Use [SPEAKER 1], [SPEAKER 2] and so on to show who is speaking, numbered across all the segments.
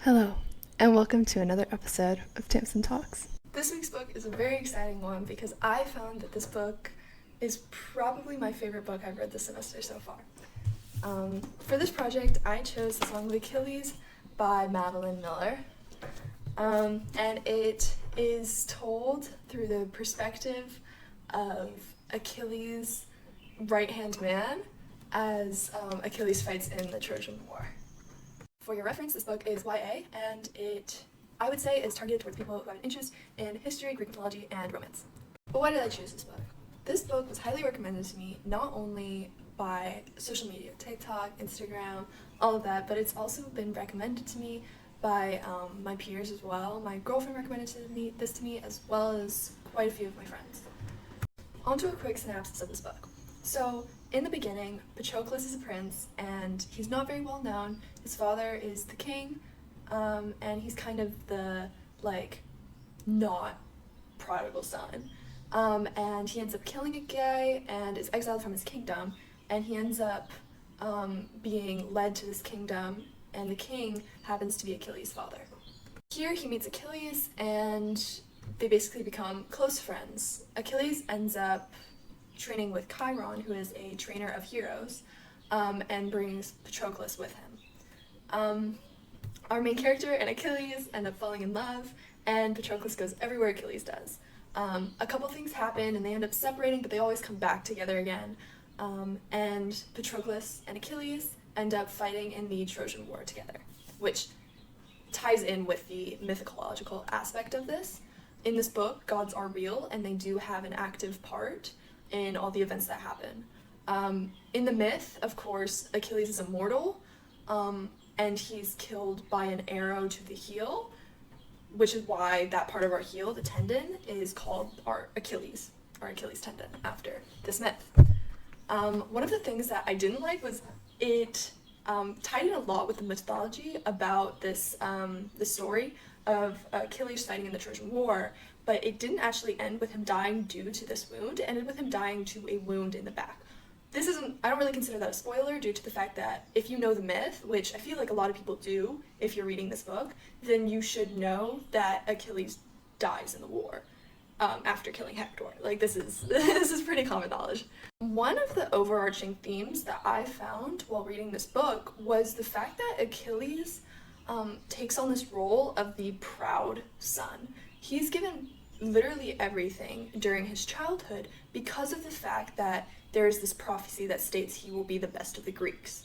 [SPEAKER 1] Hello, and welcome to another episode of Tamsin Talks.
[SPEAKER 2] This week's book is a very exciting one because I found that this book is probably my favorite book I've read this semester so far. For this project, I chose The Song of Achilles by Madeline Miller, and it is told through the perspective of Achilles' right-hand man as Achilles fights in the Trojan War. For your reference, this book is YA, and I would say, is targeted towards people who have an interest in history, Greek mythology, and romance. But why did I choose this book? This book was highly recommended to me, not only by social media, TikTok, Instagram, all of that, but it's also been recommended to me by my peers as well. My girlfriend recommended this to me, as well as quite a few of my friends. On to a quick synopsis of this book. So, in the beginning, Patroclus is a prince, and he's not very well known. His father is the king, and he's kind of the, not prodigal son. And he ends up killing a guy and is exiled from his kingdom, and he ends up being led to this kingdom, and the king happens to be Achilles' father. Here he meets Achilles, and they basically become close friends. Achilles ends up training with Chiron, who is a trainer of heroes, and brings Patroclus with him. Our main character and Achilles end up falling in love, and Patroclus goes everywhere Achilles does. A couple things happen, and they end up separating, but they always come back together again. And Patroclus and Achilles end up fighting in the Trojan War together, which ties in with the mythological aspect of this. In this book, gods are real, and they do have an active part in all the events that happen. In the myth, of course, Achilles is immortal, and he's killed by an arrow to the heel, which is why that part of our heel, the tendon, is called our Achilles tendon after this myth. One of the things that I didn't like was it tied in a lot with the mythology about this the story of Achilles fighting in the Trojan War, but it didn't actually end with him dying due to this wound. It ended with him dying to a wound in the back. I don't really consider that a spoiler due to the fact that if you know the myth, which I feel like a lot of people do if you're reading this book, then you should know that Achilles dies in the war after killing Hector. This is pretty common knowledge. One of the overarching themes that I found while reading this book was the fact that Achilles takes on this role of the proud son. He's given literally everything during his childhood because of the fact that there is this prophecy that states he will be the best of the Greeks.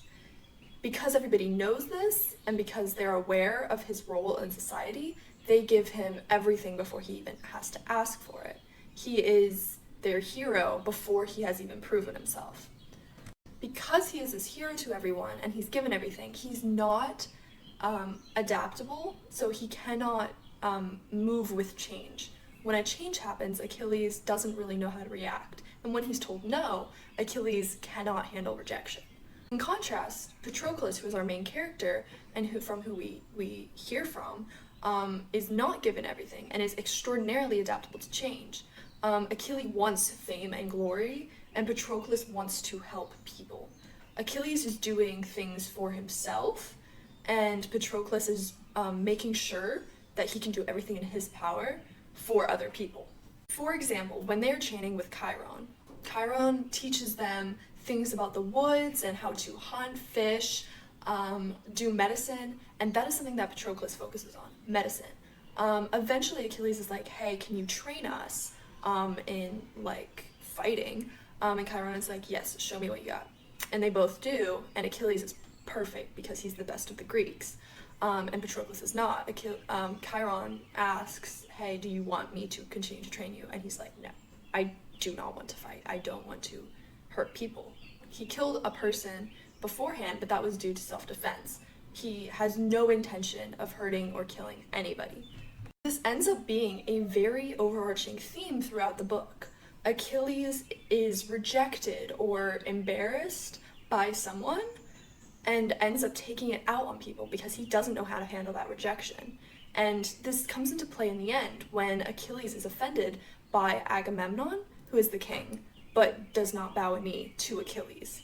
[SPEAKER 2] Because everybody knows this, and because they're aware of his role in society, they give him everything before he even has to ask for it. He is their hero before he has even proven himself. Because he is this hero to everyone, and he's given everything, he's not adaptable, so he cannot move with change. When a change happens, Achilles doesn't really know how to react, and when he's told no, Achilles cannot handle rejection. In contrast, Patroclus, who is our main character and from who we hear from, is not given everything and is extraordinarily adaptable to change. Achilles wants fame and glory, and Patroclus wants to help people. Achilles is doing things for himself, and Patroclus is making sure that he can do everything in his power for other people. For example, when they're training with Chiron teaches them things about the woods and how to hunt, fish, do medicine, and that is something that Patroclus focuses on, medicine. Eventually Achilles is like, hey, can you train us in fighting? And Chiron is like, yes, show me what you got. And they both do, and Achilles is perfect because he's the best of the Greeks. And Patroclus is not. Chiron asks, hey, do you want me to continue to train you? And he's like, no, I do not want to fight. I don't want to hurt people. He killed a person beforehand, but that was due to self-defense. He has no intention of hurting or killing anybody. This ends up being a very overarching theme throughout the book. Achilles is rejected or embarrassed by someone and ends up taking it out on people because he doesn't know how to handle that rejection. And this comes into play in the end when Achilles is offended by Agamemnon, who is the king, but does not bow a knee to Achilles.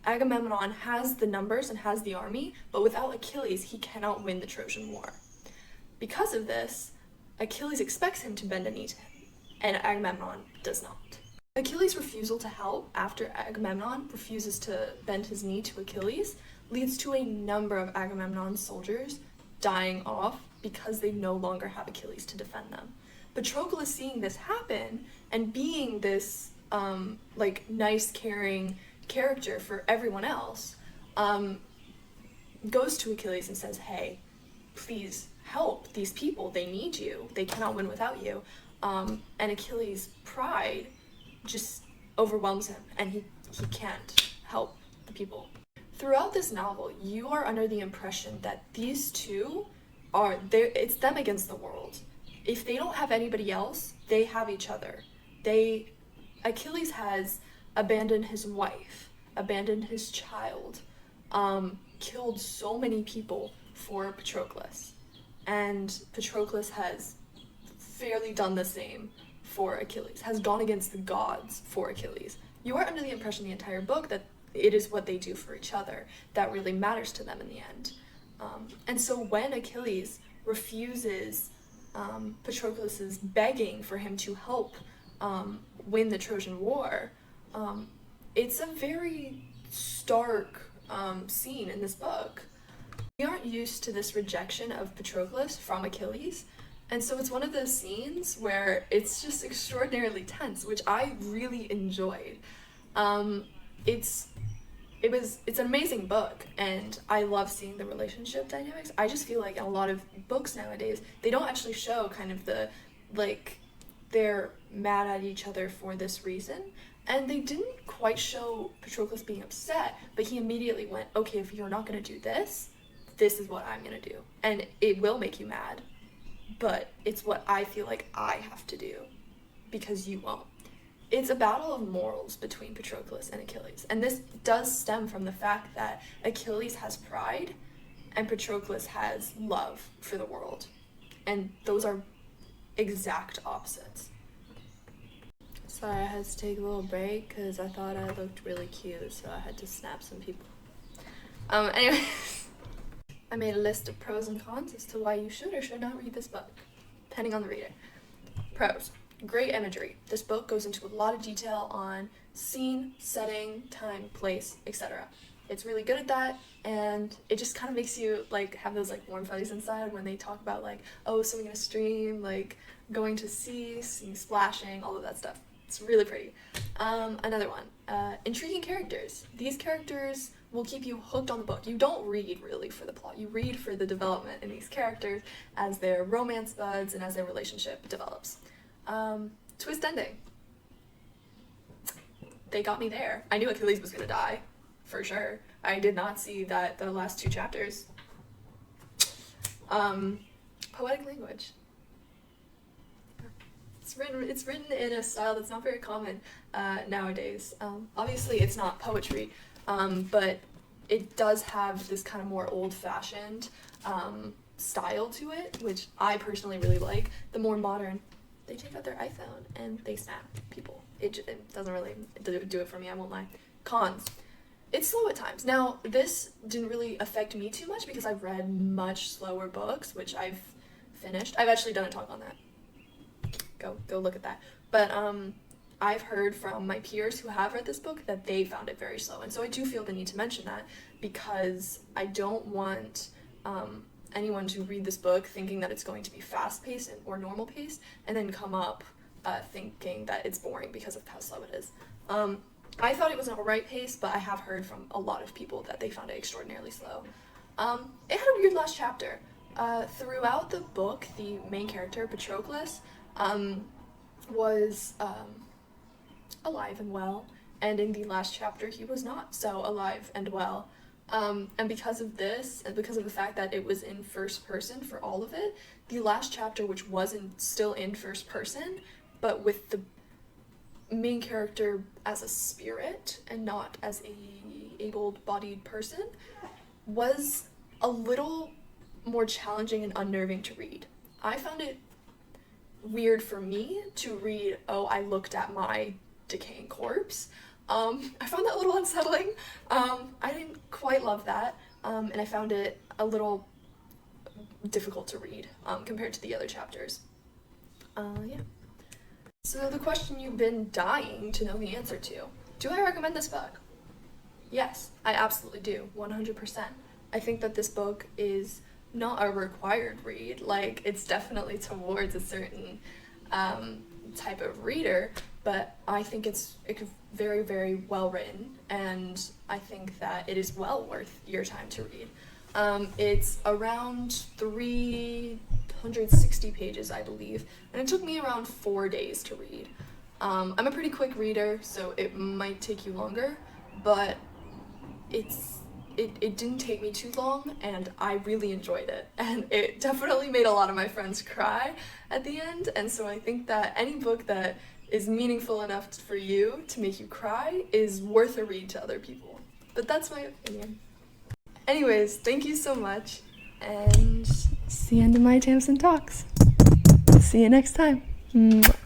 [SPEAKER 2] Agamemnon has the numbers and has the army, but without Achilles, he cannot win the Trojan War. Because of this, Achilles expects him to bend a knee to him, and Agamemnon does not. Achilles' refusal to help after Agamemnon refuses to bend his knee to Achilles leads to a number of Agamemnon's soldiers dying off because they no longer have Achilles to defend them. Patroclus, seeing this happen and being this nice, caring character for everyone else, goes to Achilles and says, hey, please help these people. They need you. They cannot win without you. And Achilles' pride just overwhelms him, and he can't help the people. Throughout this novel, you are under the impression that these two it's them against the world. If they don't have anybody else, they have each other. Achilles has abandoned his wife, abandoned his child, killed so many people for Patroclus. And Patroclus has fairly done the same for Achilles, has gone against the gods for Achilles. You are under the impression the entire book that it is what they do for each other that really matters to them in the end. And so when Achilles refuses Patroclus's begging for him to help win the Trojan War, it's a very stark scene in this book. We aren't used to this rejection of Patroclus from Achilles, and so it's one of those scenes where it's just extraordinarily tense, which I really enjoyed. It's an amazing book, and I love seeing the relationship dynamics. I just feel like in a lot of books nowadays, they don't actually show kind of they're mad at each other for this reason, and they didn't quite show Patroclus being upset, but he immediately went, okay, if you're not going to do this, this is what I'm going to do. And it will make you mad, but it's what I feel like I have to do, because you won't. It's a battle of morals between Patroclus and Achilles, and this does stem from the fact that Achilles has pride and Patroclus has love for the world, and those are exact opposites. Sorry, I had to take a little break because I thought I looked really cute, so I had to snap some people. Anyways, I made a list of pros and cons as to why you should or should not read this book, depending on the reader. Pros. Great imagery. This book goes into a lot of detail on scene, setting, time, place, etc. It's really good at that, and it just kind of makes you have those warm fuzzies inside when they talk about swimming in a stream, going to sea, seeing splashing, all of that stuff. It's really pretty. Another one, intriguing characters. These characters will keep you hooked on the book. You don't read really for the plot. You read for the development in these characters as their romance buds and as their relationship develops. Twist ending. They got me there. I knew Achilles was gonna die, for sure. I did not see that the last 2 chapters. Poetic language. It's written in a style that's not very common nowadays. Obviously, it's not poetry, but it does have this kind of more old-fashioned style to it, which I personally really like. The more modern, they take out their iPhone and they snap people. It doesn't really do it for me, I won't lie. Cons. It's slow at times. Now, this didn't really affect me too much because I've read much slower books, which I've finished. I've actually done a talk on that. Go look at that. But I've heard from my peers who have read this book that they found it very slow. And so I do feel the need to mention that because I don't want anyone to read this book thinking that it's going to be fast-paced or normal-paced and then come up thinking that it's boring because of how slow it is. I thought it was an alright pace, but I have heard from a lot of people that they found it extraordinarily slow. It had a weird last chapter. Throughout the book, the main character, Patroclus, was alive and well, and in the last chapter he was not so alive and well. And because of this, and because of the fact that it was in first person for all of it, the last chapter, which wasn't still in first person, but with the main character as a spirit and not as a able-bodied person, was a little more challenging and unnerving to read. I found it weird for me to read, oh, I looked at my decaying corpse, I found that a little unsettling. I didn't quite love that, and I found it a little difficult to read compared to the other chapters. Yeah. So the question you've been dying to know the answer to, do I recommend this book? Yes, I absolutely do, 100%. I think that this book is not a required read, like it's definitely towards a certain type of reader, but I think it's very, very well written, and I think that it is well worth your time to read. It's around 360 pages, I believe, and it took me around 4 days to read. I'm a pretty quick reader, so it might take you longer, but it didn't take me too long, and I really enjoyed it, and it definitely made a lot of my friends cry at the end, and so I think that any book that is meaningful enough for you to make you cry is worth a read to other people. But that's my opinion. Anyways, thank you so much, and
[SPEAKER 1] It's the end of my Tamsin Talks. See you next time. Mwah.